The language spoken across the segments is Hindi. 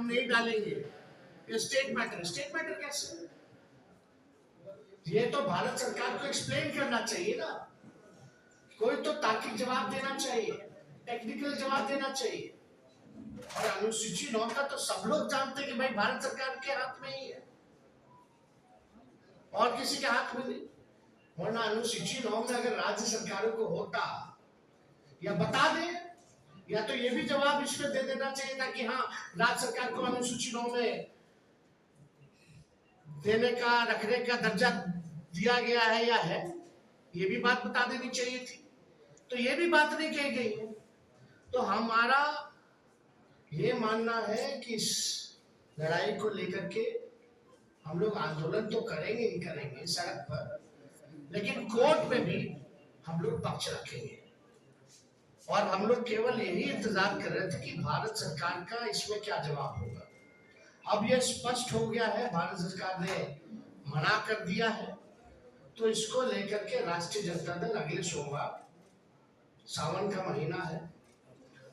हम नहीं डालेंगे, ये स्टेट मैटर कैसे? ये तो भारत सरकार को एक्सप्लेन करना चाहिए ना, कोई तो तार्किक जवाब देना चाहिए, टेक्निकल जवाब देना चाहिए। और अनुसूची 9 का तो सब लोग जानते हैं कि भाई भारत सरकार के हाथ में ही है और किसी के हाथ में नहीं। वरना अनुसूची 9 में अगर राज्य सरकारों को होता या बता दे, या तो ये भी जवाब इसमें दे देना चाहिए था कि हाँ राज्य सरकार को अनुसूची 9 में देने का, रखने का दर्जा दिया गया है या है, ये भी बात बता देनी चाहिए थी। तो ये भी बात नहीं कही गई है। तो हमारा ये मानना है कि इस लड़ाई को लेकर के हम लोग आंदोलन तो करेंगे ही करेंगे सड़क पर, लेकिन कोर्ट में भी हम लोग पक्ष रखेंगे। और हम लोग केवल यही इंतजार कर रहे थे कि भारत सरकार का इसमें क्या जवाब होगा। अब यह स्पष्ट हो गया है, भारत सरकार ने मना कर दिया है, तो इसको लेकर के राष्ट्रीय जनता दल अगले सोमवार, सावन का महीना है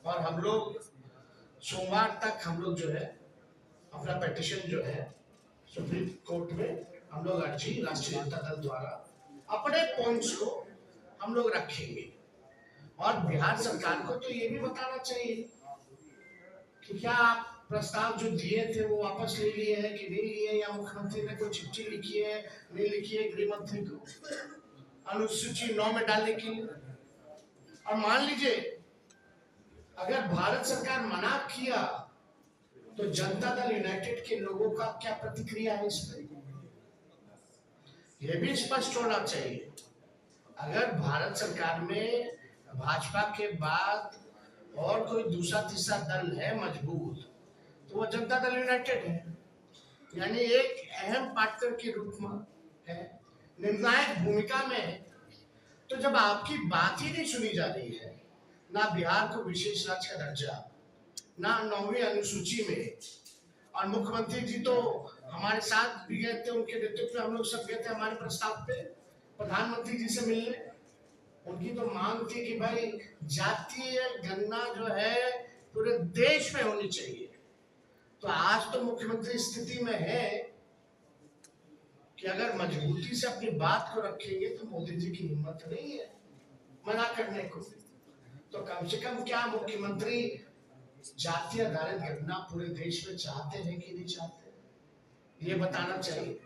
और हम लोग सोमवार तक हम लोग जो है अपना पिटीशन जो है सुप्रीम कोर्ट में हम लोग अर्जी राष्ट्रीय जनता दल द्वारा अपने पॉइंट्स को हम लोग रखेंगे। और बिहार सरकार को तो ये भी बताना चाहिए कि क्या आप प्रस्ताव जो दिए थे वो वापस ले लिए हैं कि नहीं लिए, या मुख्यमंत्री ने कोई चिट्ठी लिखी है नहीं लिखी है गृह मंत्री को अनुसूची 9 में डालने के लिए। और मान लीजिए अगर भारत सरकार मना किया तो जनता दल यूनाइटेड के लोगों का क्या प्रतिक्रिया है इस पर, यह भी स्पष्ट होना चाहिए। अगर भारत सरकार में भाजपा के बाद और कोई दूसरा तीसरा दल है मजबूत, तो वो जनता दल यूनाइटेड है, यानी एक अहम पार्टनर के रूप में है, निर्णायक भूमिका में है। तो जब आपकी बात ही नहीं सुनी जा रही है, ना बिहार को विशेष राज्य का दर्जा, ना 9वीं अनुसूची में, और मुख्यमंत्री जी तो हमारे साथ भी गए थे, उनके नेतृत्व में हम लोग सब गए थे हमारे प्रस्ताव पे प्रधानमंत्री जी से मिलने। उनकी तो मांग थी कि भाई जातीय गणना जो है पूरे देश में होनी चाहिए। तो आज तो मुख्यमंत्री स्थिति में है कि अगर मजबूती से अपनी बात को रखेंगे तो मोदी जी की हिम्मत नहीं है मना करने को। तो कम से कम क्या मुख्यमंत्री जातीय आधारित गणना पूरे देश में चाहते हैं कि नहीं चाहते, ये बताना चाहिए।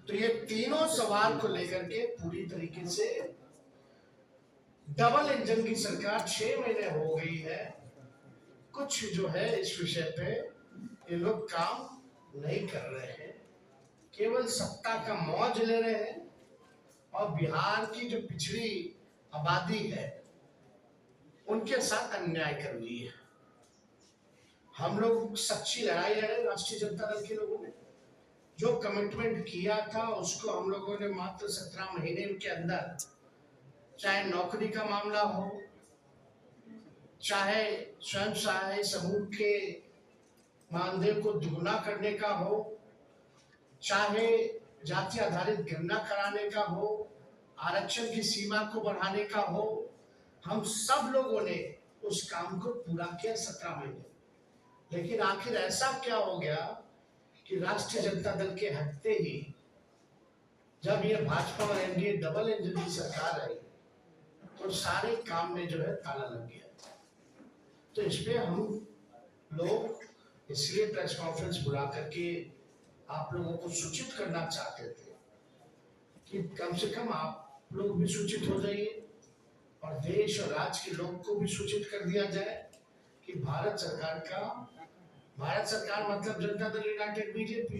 तो ये तीनों सवाल को लेकर के पूरी तरीके से डबल इंजन की सरकार 6 महीने हो गई है, कुछ जो है इस विषय पे ये लोग काम नहीं कर रहे हैं, केवल सत्ता का मौज ले रहे हैं। और बिहार की जो पिछड़ी आबादी है उनके साथ अन्याय कर रही है। हम लोग सच्ची लड़ाई लड़े, राष्ट्रीय जनता दल के लोगों ने जो कमिटमेंट किया था उसको हम लोगों ने मात्र 17 महीने के अंदर, चाहे नौकरी का मामला हो, चाहे स्वयं सहायता समूह के मानदेय को दुगुना करने का हो, चाहे जाति आधारित गणना कराने का हो, आरक्षण की सीमा को बढ़ाने का हो, हम सब लोगों ने उस काम को पूरा किया 17 महीने। लेकिन आखिर ऐसा क्या हो गया कि राष्ट्रीय जनता दल के हटते ही जब ये भाजपा और एनडीए डबल इंजन की सरकार आई तो सारे काम में जो है ताला लग गया। तो इस पे हम लोग इसलिए प्रेस कॉन्फ्रेंस बुला करके आप लोगों को सूचित करना चाहते थे कि कम से कम आप लोग भी सूचित हो जाइए और देश और राज्य के लोग को भी सूचित कर दिया जाए कि भारत सरकार मतलब जनता दल यूनाइटेड बीजेपी,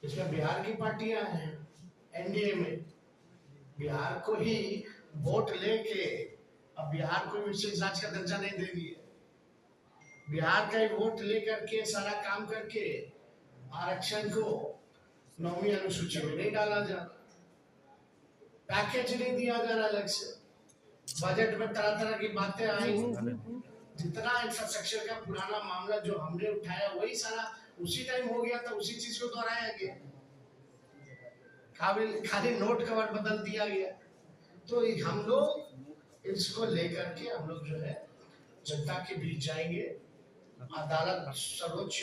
इसमें बिहार की पार्टियां हैं एनडीए में, बिहार को ही वोट लेके अब बिहार को विशेष राज्य का दर्जा नहीं दे दिए, बिहार का ही वोट लेकर के सारा काम करके आरक्षण को 9वीं अनुसूची में नहीं डाला जा रहा, पैकेज नहीं दिया जा रहा अलग से, बजट में तरह तरह की बातें आई, जितना इंफ्रास्ट्रक्चर का पुराना मामला जो हमने उठाया वही सारा उसी टाइम हो गया था, उसी चीज को दोहराया गया, खाली नोट कवर बदल दिया गया। तो हम लोग इसको लेकर के हम लोग जो है जनता के बीच जाएंगे, अदालत सर्वोच्च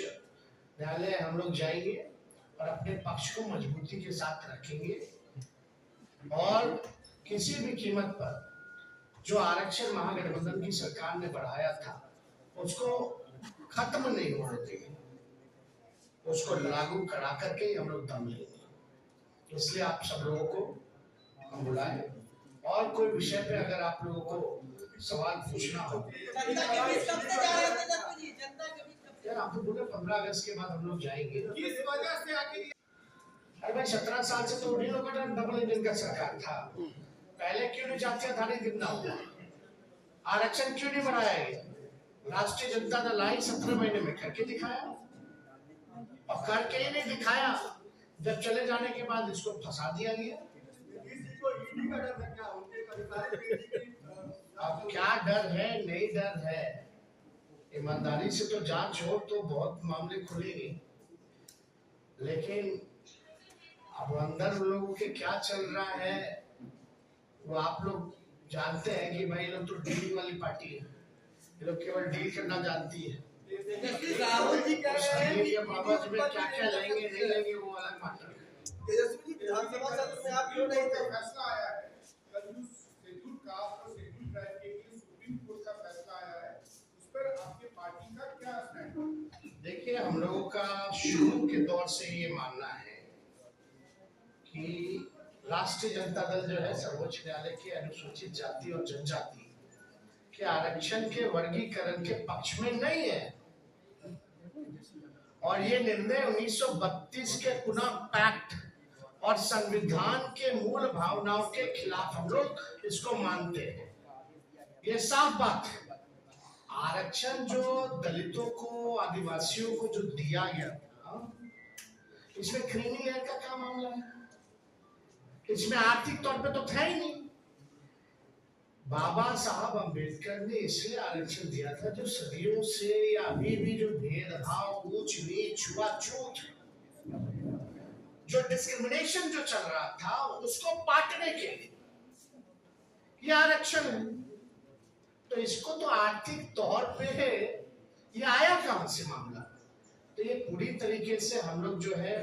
न्यायालय हम लोग जाएंगे और अपने पक्ष को मजबूती के साथ रखेंगे और किसी भी कीमत पर जो आरक्षण महागठबंधन की सरकार ने बढ़ाया था उसको खत्म नहीं होने देंगे, उसको लागू करा करके हम लोग दम लेंगे। इसलिए आप सब लोगों को हम बुलाए और कोई विषय पे अगर आप लोगों को सवाल पूछना हो। यार आप तो बोले 15 अगस्त के बाद हम लोग जाएंगे, किस वजह से आखिर? अरे भाई 17 साल से तो उन्हीं लोगों का डबल इंजन का सरकार था, पहले क्यों नहीं जाती आधारित कितना हुआ? आरक्षण क्यों नहीं बढ़ाया गया? राष्ट्रीय जनता दल आई 17 महीने में करके दिखाया और करके ही नहीं दिखाया, जब चले जाने के बाद इसको फंसा दिया गया। अब क्या डर है? नहीं डर है, ईमानदारी से तो जांच हो तो बहुत मामले खुलेंगे, लेकिन अब अंदर लोगों के क्या चल रहा है वो आप लोग जानते हैं कि भाई लोग तो डील वाली पार्टी है, ये लोग केवल डील करना जानती है। राहुल जी कह रहे हैं कि बाबा में क्या क्या लेंगे नहीं लेंगे वो अलग मैटर है। तेजस्वी जी विधानसभा सत्र में आप क्यों नहीं थे? फैसला आया है शेड्यूल कास्ट और शेड्यूल ट्राइब के लिए सुप्रीम कोर्ट का फैसला आया है, उस पर आपके पार्टी का क्या स्टैंड? देखिए हम लोगों का शुरू के दौर से ये मानना है कि राष्ट्रीय जनता दल जो है सर्वोच्च न्यायालय के अनुसूचित जाति और जनजाति के आरक्षण के वर्गीकरण के पक्ष में नहीं है और ये निर्णय 1932 के पुनः पैक्ट और संविधान के मूल भावनाओं के खिलाफ हम लोग इसको मानते हैं। ये साफ बात है। आरक्षण जो दलितों को आदिवासियों को जो दिया गया था इसमें क्रीमी लेयर का क्या मामला है? इसमें आर्थिक तौर पे तो था ही नहीं। बाबा साहब अंबेडकर ने इसलिए आरक्षण दिया था जो सदियों से या अभी भी जो भेदभाव ऊंच नीच छुआछूत जो डिस्क्रिमिनेशन जो चल रहा था उसको पाटने के लिए ये आरक्षण है। तो इसको तो आर्थिक तौर पे ये आया कहां से मामला? तो ये पूरी तरीके से हम लोग जो है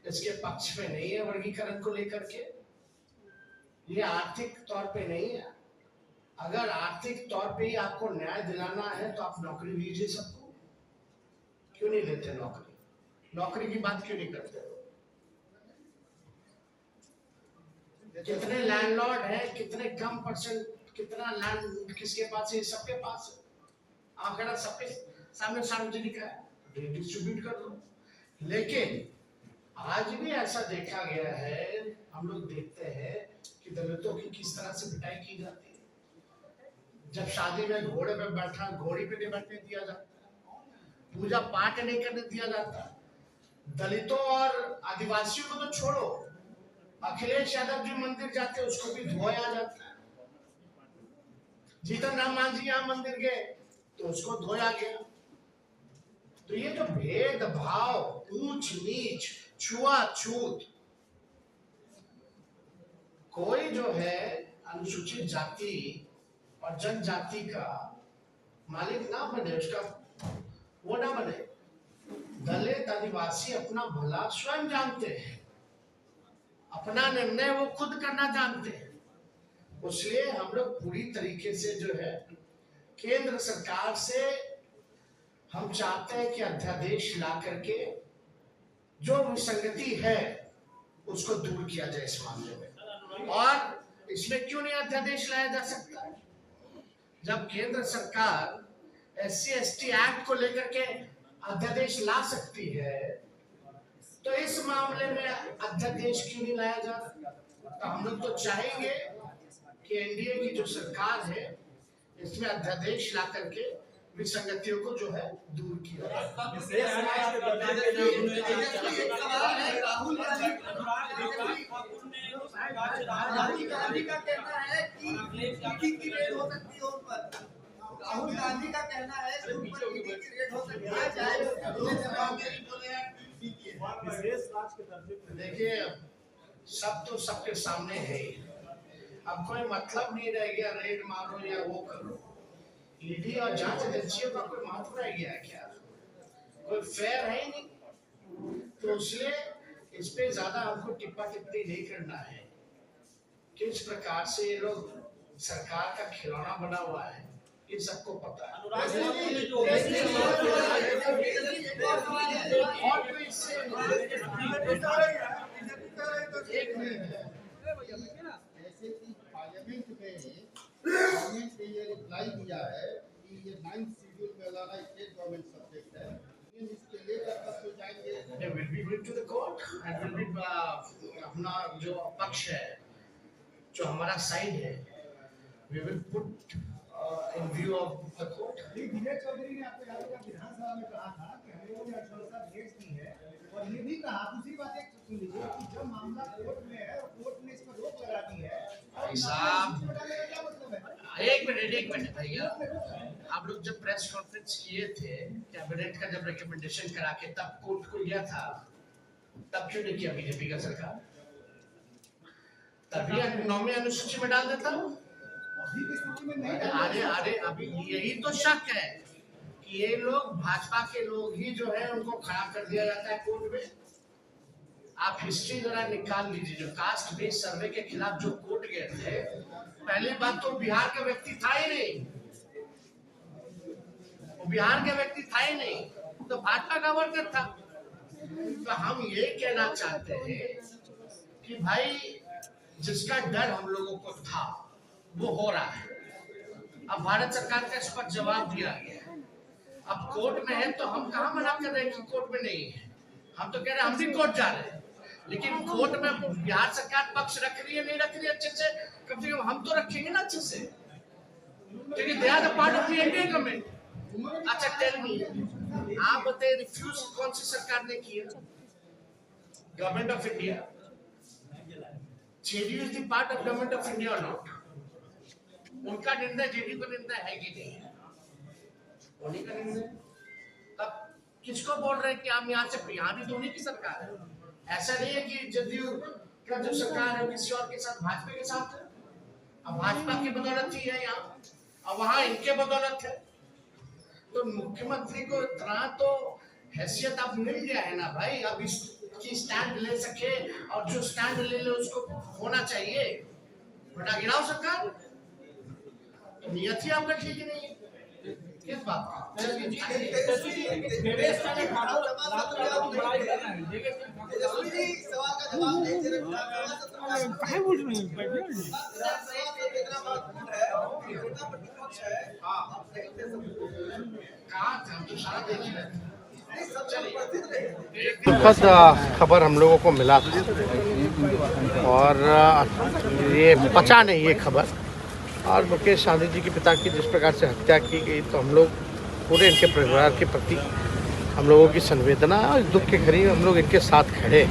इसके पक्ष में नहीं है। वर्गीकरण को लेकर के ये आर्थिक तौर पे नहीं है। अगर आर्थिक तौर पे ही आपको न्याय दिलाना है तो आप नौकरी लीजिए सबको, क्यों नहीं लेते नौकरी? नौकरी की बात क्यों नहीं करते? कितने लैंडलॉर्ड हैं, कितने कम परसेंट, कितना लैंड किसके पास है? सबके पास है। आंकड़ा सबके सामने सार्वजनिक है, डिस्ट्रीब्यूट कर दो। लेकिन आज भी ऐसा देखा गया है, हम लोग देखते हैं कि दलितों की किस तरह से पिटाई की जाती है। जब शादी में घोड़े पे बैठा, घोड़ी पे नहीं बैठने दिया जाता, पूजा पाठ नहीं करने दिया जाता। दलितों और आदिवासियों को तो छोड़ो, अखिलेश यादव जी मंदिर जाते उसको भी धोया जाता है। जीतन राम मांझी यहाँ मंदिर गए तो उसको धोया गया। तो ये जो भेदभाव, ऊंच नीच, छुआछूत, कोई जो है अनुसूचित जाति और जनजाति का मालिक ना बने, उसका वो ना बने। दलित आदिवासी अपना भला स्वयं जानते हैं, अपना निर्णय वो खुद करना जानते हैं। इसलिए हम लोग पूरी तरीके से जो है केंद्र सरकार से हम चाहते हैं कि अध्यादेश ला करके जो विसंगति है उसको दूर किया जाए इस मामले में। और इसमें क्यों नहीं अध्यादेश लाया जा सकता? जब केंद्र सरकार SC/ST एक्ट को लेकर के अध्यादेश ला सकती है तो इस मामले में अध्यादेश क्यों नहीं लाया जा रहा? तो हम लोग तो चाहेंगे कि एनडीए की जो सरकार है इसमें अध्यादेश ला करके विसंगतियों को जो है दूर किया जाए। राहुल गांधी का कहना है कि की रेड हो सकती है उन पर। राहुल गांधी का कहना है कि उन पर की रेड हो सकती है। देखिए सब तो सबके सामने है, अब कोई मतलब नहीं रह गया रेड मारो या वो करो। ईडी और जांच एजेंसियों का कोई महत्व रह गया है क्या? कोई फेयर है ही नहीं। तो इसलिए इस पे ज्यादा हमको टिप्पा टिप्पणी नहीं करना है। किस प्रकार से ये लोग सरकार का खिलौना बना हुआ है, इन सबको पता है। एक मिनट पार्लियामेंट ने ये रिप्लाई दिया है कि ये 9th शेड्यूल में लाना स्टेट गवर्नमेंट सब्जेक्ट है, इसके लेकर कब तो जाएंगे? They will be going to the court and will be अपना जो पक्ष है, जो हमारा साइड है, we will put in view of the court. विजय चौधरी ने आपको याद होगा विधानसभा में कहा था कि हम लोगों ने अश्वासन भेज दी है और ये भी कहा दूसरी बात एक सुन लीजिए कि जब मामला कोर्ट में है और कोर्ट ने इस पर रोक लगा दी है भाई साहब, क्या मतलब है? एक मिनट भैया, आप लोग जब प्रेस कॉन्फ्रेंस किए थे कैबिनेट का जब रिकमेंडेशन करा के तब कोर्ट को गया था, तब क्यों नहीं किया बीजेपी का सरकार? तभी 9वीं अनुसूची में डाल देता। अभी की स्थिति में नहीं अरे अभी यही तो शक है कि ये लोग भाजपा के लोग ही जो है उनको खड़ा कर दिया जाता है कोर्ट में। आप हिस्ट्री जरा निकाल लीजिए, जो कास्ट बेस्ड सर्वे के खिलाफ जो कोर्ट गए थे, पहली बात तो बिहार का व्यक्ति था ही नहीं, वो बिहार का व्यक्ति था ही नहीं, तो भाजपा का वर्कर था। तो हम ये कहना चाहते हैं कि भाई जिसका डर हम लोगों को था वो हो रहा है। अब भारत सरकार का इस पर जवाब दिया गया है। अब कोर्ट में है तो हम कहाँ मना कर रहे हैं कि कोर्ट में नहीं है। हम तो कह रहे हैं हम भी कोर्ट जा रहे हैं, लेकिन कोर्ट में बिहार सरकार पक्ष रख रही है नहीं रख रही है अच्छे से, कम हम तो रखेंगे ना अच्छे से, क्योंकि they are the part of the Indian government. अच्छा टेल मी, आप बताइए रिफ्यूज कौन सी सरकार ने किया? Government of India. JDU is the part of government of India और नॉट? उनका निर्णय जेडीयू का निर्णय है कि नहीं है? उन्हीं का निर्णय। तब किसको बोल रहे हैं कि हम यहाँ से, यहाँ भी तो उन्हीं की सरकार है। ऐसा नहीं है कि जेडीयू का जो सरकार है किसी और के साथ, भाजपा के साथ है। अब भाजपा की बदौलत ही है यहाँ, अब वहां इनके बदौलत है। तो मुख्यमंत्री को इतना तो हैसियत अब मिल गया है ना भाई, अब इसकी स्टैंड ले सके, और जो स्टैंड ले ले उसको होना चाहिए। बेटा गिराओ सरकार, तो नियत ही आपका ठीक नहीं है। किस बात का? दुखद खबर हम लोगों को मिला था और ये पचा नहीं ये खबर। और मुकेश सहनी जी के पिता की जिस प्रकार से हत्या की गई, तो हम लोग पूरे इनके परिवार के प्रति हम लोगों की संवेदना और दुख के करीब हम लोग इनके साथ खड़े।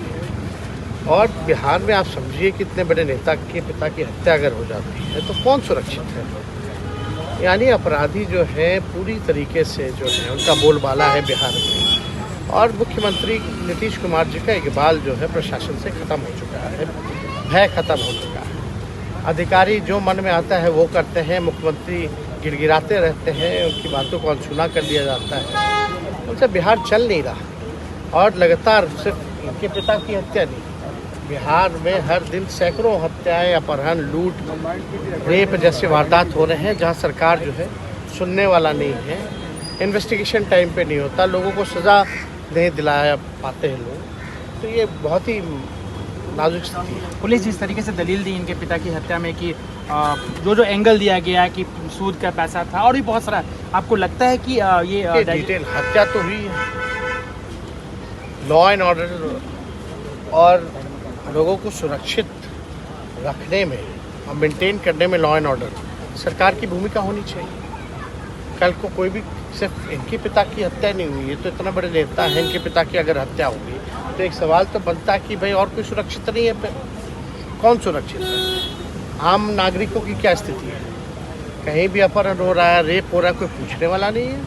और बिहार में आप समझिए कि इतने बड़े नेता के पिता की हत्या अगर हो जाती है तो कौन सुरक्षित है? यानी अपराधी जो है पूरी तरीके से जो है उनका बोलबाला है बिहार में। और मुख्यमंत्री नीतीश कुमार जी का इकबाल जो है प्रशासन से ख़त्म हो चुका है, भय ख़त्म हो चुका है। अधिकारी जो मन में आता है वो करते हैं, मुख्यमंत्री गिड़गिड़ाते रहते हैं, उनकी बातों को अनसुना कर दिया जाता है। उनसे बिहार चल नहीं रहा। और लगातार सिर्फ इनके पिता की हत्या नहीं, बिहार में हर दिन सैकड़ों हत्याएं, अपहरण, लूट, रेप जैसे वारदात हो रहे हैं, जहां सरकार जो है सुनने वाला नहीं है, इन्वेस्टिगेशन टाइम पे नहीं होता, लोगों को सज़ा नहीं दिलाया पाते हैं लोग। तो ये बहुत ही नाजुक स्थिति है। पुलिस जिस तरीके से दलील दी इनके पिता की हत्या में कि जो एंगल दिया गया कि सूद का पैसा था और भी बहुत सारा, आपको लगता है कि ये डिटेल हत्या तो हुई है, लॉ एंड ऑर्डर और लोगों को सुरक्षित रखने में और मेंटेन करने में लॉ एंड ऑर्डर सरकार की भूमिका होनी चाहिए। कल को कोई भी, सिर्फ इनके पिता की हत्या नहीं हुई है तो इतना बड़े नेता है, इनके पिता की अगर हत्या होगी तो एक सवाल तो बनता है कि भाई और कोई सुरक्षित नहीं है? फिर कौन सुरक्षित है? आम नागरिकों की क्या स्थिति है? कहीं भी अपहरण हो रहा है, रेप हो रहा है, कोई पूछने वाला नहीं है।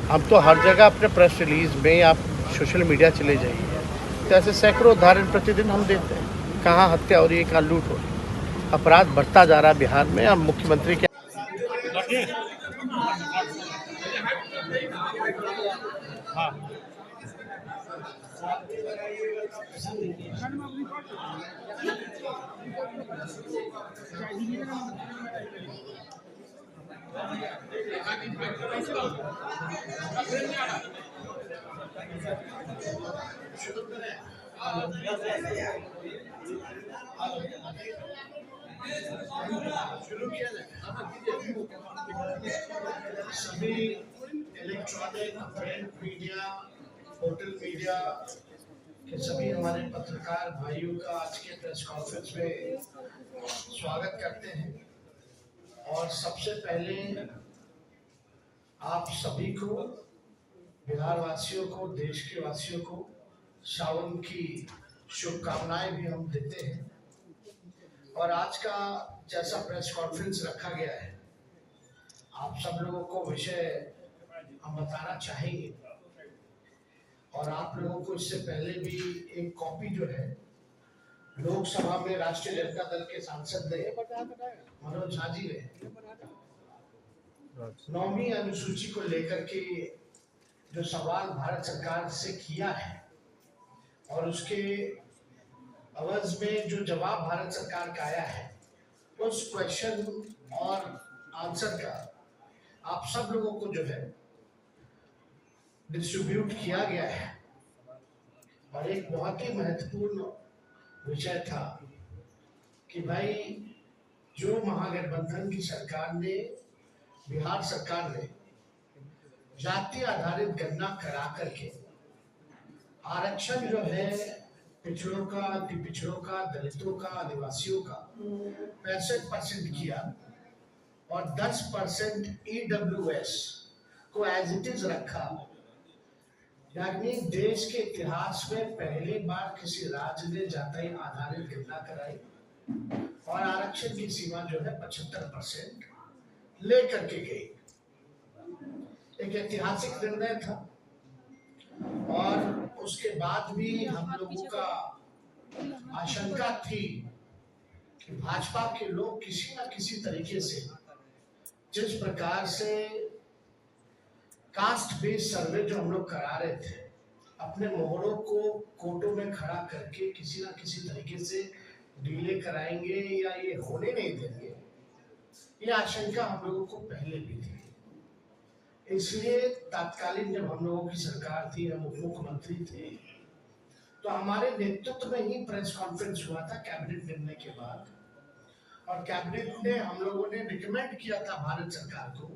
हम तो हर जगह अपने प्रेस रिलीज में, आप सोशल मीडिया चले जाइए, तो ऐसे सैकड़ों उदाहरण प्रतिदिन हम देते हैं। कहाँ हत्या हो रही है, कहाँ लूट हो रही है। अपराध बढ़ता जा रहा है बिहार में। अब मुख्यमंत्री क्या शुरू किया जाए। सभी electronic print media, hotel media के सभी हमारे पत्रकार भाइयों का आज के प्रेस कॉन्फ्रेंस में स्वागत करते हैं। और सबसे पहले आप सभी को, बिहार वासियों को, देश के वासियों को सावन की शुभकामनाएं भी हम देते हैं। और आज का जैसा प्रेस कॉन्फ्रेंस रखा गया है, आप सब लोगों को विषय हम बताना चाहेंगे। और आप लोगों को इससे पहले भी एक कॉपी जो है लोकसभा में राष्ट्रीय जनता दल के सांसद ने मनोज झा जी ने 9वीं अनुसूची को लेकर के जो सवाल भारत सरकार से किया है और उसके अवज में जो जवाब भारत सरकार का आया है, उस क्वेश्चन और आंसर का आप सब लोगों को जो है डिस्ट्रीब्यूट किया गया है। और एक बहुत ही महत्वपूर्ण विषय था कि भाई जो महागठबंधन की सरकार ने, बिहार सरकार ने जाति आधारित गणना करा करके आरक्षण जो है पिछड़ों का, अति पिछड़ों का, दलितों का, आदिवासियों का 65% किया और 10% EWS को एज इट इज रखा। यानी देश के इतिहास में पहली बार किसी राज्य ने जाति आधारित गणना कराई और आरक्षण की सीमा जो है 75% लेकर के गई। एक ऐतिहासिक निर्णय था। और उसके बाद भी हम लोगों का आशंका थी कि भाजपा के लोग किसी न किसी तरीके से, जिस प्रकार से कास्ट बेस्ड सर्वे जो हम लोग करा रहे थे, अपने मोहरों को कोर्टों में खड़ा करके किसी न किसी तरीके से डिले कराएंगे या ये होने नहीं देंगे, ये आशंका हम लोगों को पहले भी थी। इसलिए तत्कालीन जब हम लोगों की सरकार थी, हम उप मुख्यमंत्री थे, तो हमारे नेतृत्व में ही प्रेस कॉन्फ्रेंस हुआ था कैबिनेट निर्णय के बाद। और कैबिनेट ने, हम लोगों ने रिकमेंड किया था भारत सरकार को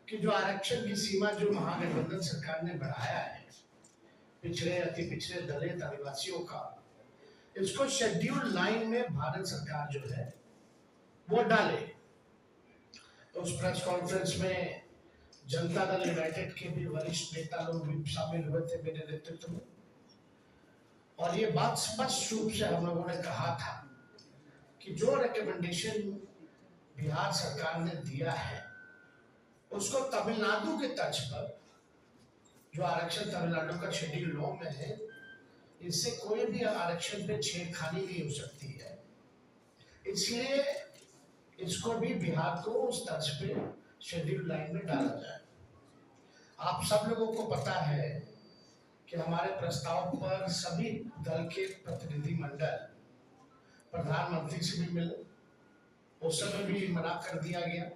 कि जो आरक्षण की सीमा जो महागठबंधन सरकार ने बढ़ाया है पिछड़े, अति पिछड़े, दलित, आदिवासियों का, इसको शेड्यूल लाइन में भारत सरकार जो है वो डाले। तो उस प्रेस कॉन्फ्रेंस में जनता दल यूनाइटेड के भी वरिष्ठ नेता लोग भी शामिल हुए थे मेरे नेतृत्व में। और ये बात स्पष्ट रूप से हम लोगों ने कहा था कि जो रिकमेंडेशन बिहार सरकार ने दिया है उसको तमिलनाडु के तर्ज पर, जो आरक्षण तमिलनाडु का शेड्यूल लॉ में है, इससे कोई भी आरक्षण पे छेड़खानी नहीं हो सकती है। इसलिए इसको भी बिहार को उस तर्ज पे शेड्यूल लाइन में डाला जाए। आप सब लोगों को पता है कि हमारे प्रस्ताव पर सभी दल के प्रतिनिधि मंडल प्रधानमंत्री से भी मिले, उस समय भी मना कर दिया गया।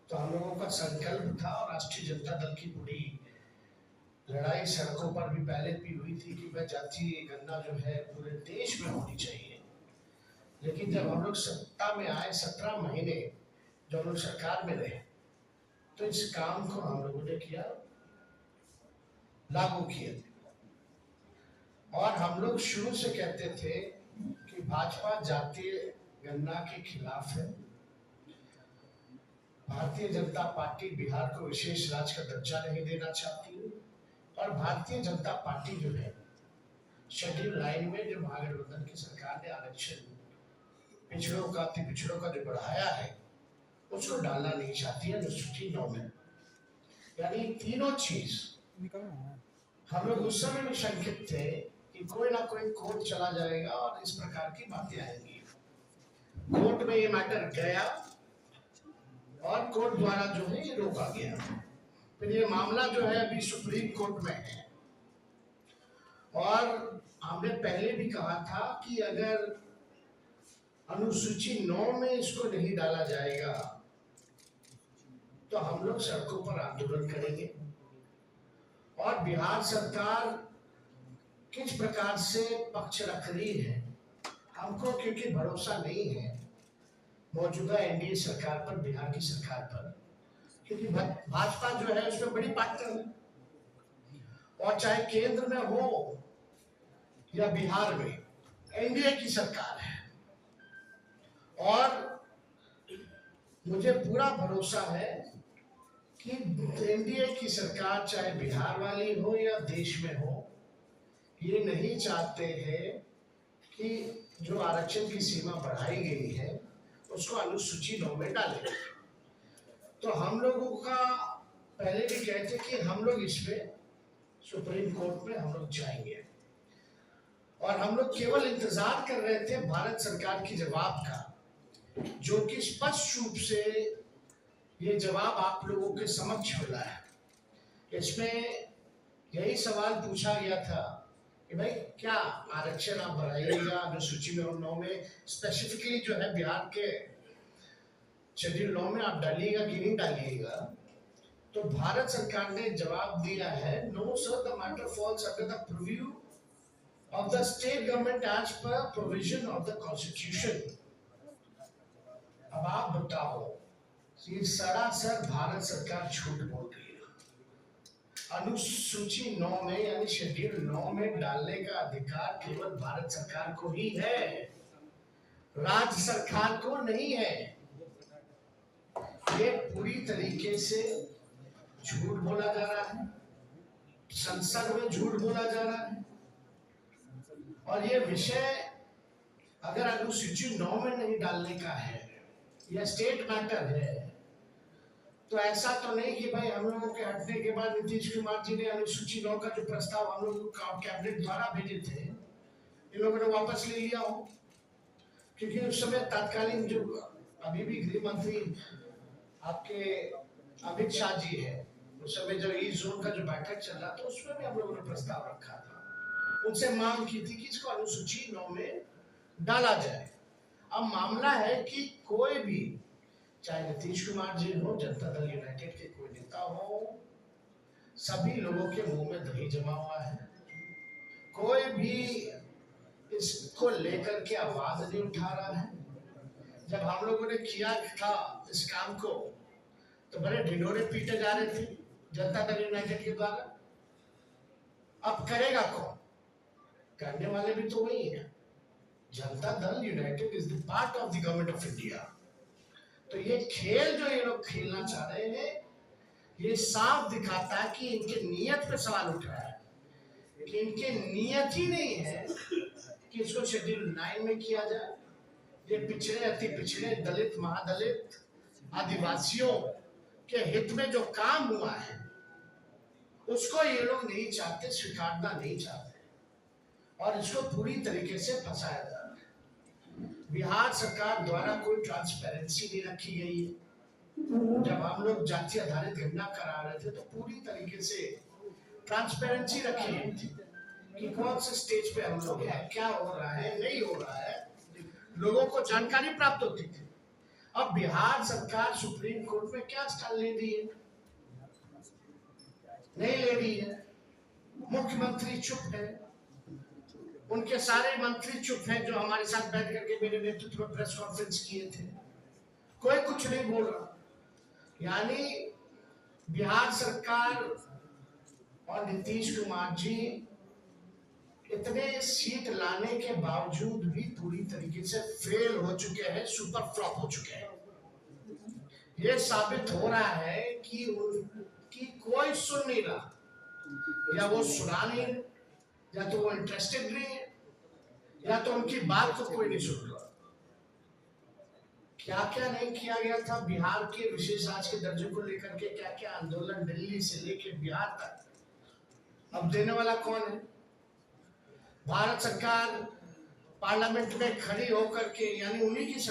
तो हम लोगों का संकल्प था और राष्ट्रीय जनता दल की पूरी लड़ाई सड़कों पर भी पहले भी हुई थी कि वह जातीय गणना जो है पूरे देश में होनी चाहिए। लेकिन जब हम लोग सत्ता में आए, 17 महीने जब हम लोग सरकार में रहे, तो इस काम को हम लोगों ने किया, लागू किए। और हम लोग शुरू से कहते थे कि भाजपा जातीय गणना के खिलाफ है। भारतीय जनता पार्टी बिहार को विशेष राज्य का दर्जा नहीं देना चाहती है। और भारतीय जनता पार्टी जो है शेड्यूल लाइन में जो महागठबंधन की सरकार ने आरक्षण पिछड़ों का, अति पिछड़ों का जो बढ़ाया है, उसको डालना नहीं चाहती है अनुसूची 9 में। यानी तीनों चीज हम लोग उस समय भी शंकित थे कि कोई ना कोई कोर्ट चला जाएगा और इस प्रकार की बातें आएंगी। कोर्ट में ये मैटर गया और कोर्ट द्वारा जो है ये रोका गया। फिर ये मामला जो है अभी सुप्रीम कोर्ट में है, और हमने पहले भी कहा था कि अगर अनुसूची 9 में इसको नहीं डाला जाएगा तो हम लोग सड़कों पर आंदोलन करेंगे। और बिहार सरकार किस प्रकार से पक्ष रख रही है हमको, क्योंकि भरोसा नहीं है मौजूदा एनडीए सरकार पर, बिहार की सरकार पर, क्योंकि भाजपा जो है उसमें बड़ी पार्टनर है, और चाहे केंद्र में हो या बिहार में एनडीए की सरकार है। और मुझे पूरा भरोसा है कि एनडीए की सरकार चाहे बिहार वाली हो या देश में हो, ये नहीं चाहते हैं कि जो आरक्षण की सीमा बढ़ाई गई है उसको अनुसूची 9 में डालें। तो हम लोगों का पहले भी कहते कि हम लोग इसमें सुप्रीम कोर्ट में हम लोग जाएंगे, और हम लोग केवल इंतजार कर रहे थे भारत सरकार की जवाब का, जो कि स्पष्ट रूप से ये जवाब आप लोगों के समक्ष मिला है। इसमें यही सवाल पूछा गया था कि भाई क्या आरक्षण आप बढ़ाइएगा अनुसूची में 9 में, स्पेसिफिकली जो है बिहार के शेड्यूल 9 में आप डालिएगा कि नहीं डालिएगा। तो भारत सरकार ने जवाब दिया है, no sir, the matter falls under the preview of the state government as per provision of the constitution. अब आप बताओ, सरासर भारत सरकार झूठ बोल रही है। अनुसूची 9 में यानी शेड्यूल 9 में डालने का अधिकार केवल भारत सरकार को ही है, राज्य सरकार को नहीं है। ये पूरी तरीके से झूठ बोला जा रहा है, संसद में झूठ बोला जा रहा है। और ये विषय अगर अनुसूची 9 में नहीं डालने का है, यह स्टेट मैटर है, तो ऐसा तो नहीं कि भाई हम लोगों के हटने के बाद नीतीश कुमार जी ने अनुसूची 9 का जो प्रस्ताव हम लोगों को कैबिनेट द्वारा भेजे थे, इन लोगों ने वापस ले लिया हो। क्योंकि उस समय तत्कालीन जो अभी भी गृह मंत्री आपके अमित शाह जी है, उस समय जो ईस्ट जोन का जो बैठक चल रहा था उसमें भी हम लोगों ने प्रस्ताव रखा था, उनसे मांग की थी कि इसको अनुसूची 9 में डाला जाए। अब मामला है कि कोई भी, चाहे नीतीश कुमार जी हो, जनता दल यूनाइटेड के कोई नेता हो, सभी लोगों के मुंह में दही जमा हुआ है। कोई भी इसको लेकर के आवाज नहीं उठा रहा है। जब हम लोगों ने किया था इस काम को तो बड़े ढिंढोरे पीटे जा रहे थे जनता दल यूनाइटेड के द्वारा। अब करेगा कौन? करने वाले भी तो वही है। Janata Dal United is the part of the government of India. तो ये खेल जो ये लोग खेलना चाह रहे हैं, ये साफ दिखाता है कि इनके नियत पे सवाल उठ रहा है, कि इनके नियत ही नहीं है कि इसको शेड्यूल 9 में किया जाए। ये पिछड़े, अति पिछड़े, दलित, महादलित, आदिवासियों के हित में जो काम हुआ है उसको ये लोग नहीं चाहते, स्वीकारना नहीं चाहते, और इसको पूरी तरीके से फंसाया जा रहा है। बिहार सरकार द्वारा कोई ट्रांसपेरेंसी नहीं रखी गई है। जब हम लोग जाति आधारित गणना करा रहे थे तो पूरी तरीके से ट्रांसपेरेंसी रखी गई थी कि कौन से स्टेज पे हम लोग हैं, क्या हो रहा है, नहीं हो रहा है, लोगों को जानकारी प्राप्त होती थी। अब बिहार सरकार सुप्रीम कोर्ट में क्या स्टैंड ले रही है? नहीं ले रही है। मुख्यमंत्री चुप है, उनके सारे मंत्री चुप हैं जो हमारे साथ बैठ करके मेरे नेतृत्व में प्रेस कॉन्फ्रेंस किए थे, कोई कुछ नहीं बोल रहा। यानी बिहार सरकार और नीतीश कुमार जी इतने सीट लाने के बावजूद भी पूरी तरीके से फेल हो चुके हैं, सुपर फ्लॉप हो चुके हैं। ये साबित हो रहा है कि उनकी कोई सुन नहीं रहा, या वो सुना नहीं, या तो वो इंटरेस्टेड नहीं है, या तो उनकी बात को कोई नहीं सुन रहा। क्या क्या नहीं किया गया था बिहार के विशेष आज के दर्जे को लेकर के, क्या क्या आंदोलन दिल्ली से लेकर बिहार तक। अब देने वाला कौन है? भारत सरकार पार्लियामेंट में खड़ी होकर के, यानी उन्हीं की सरकार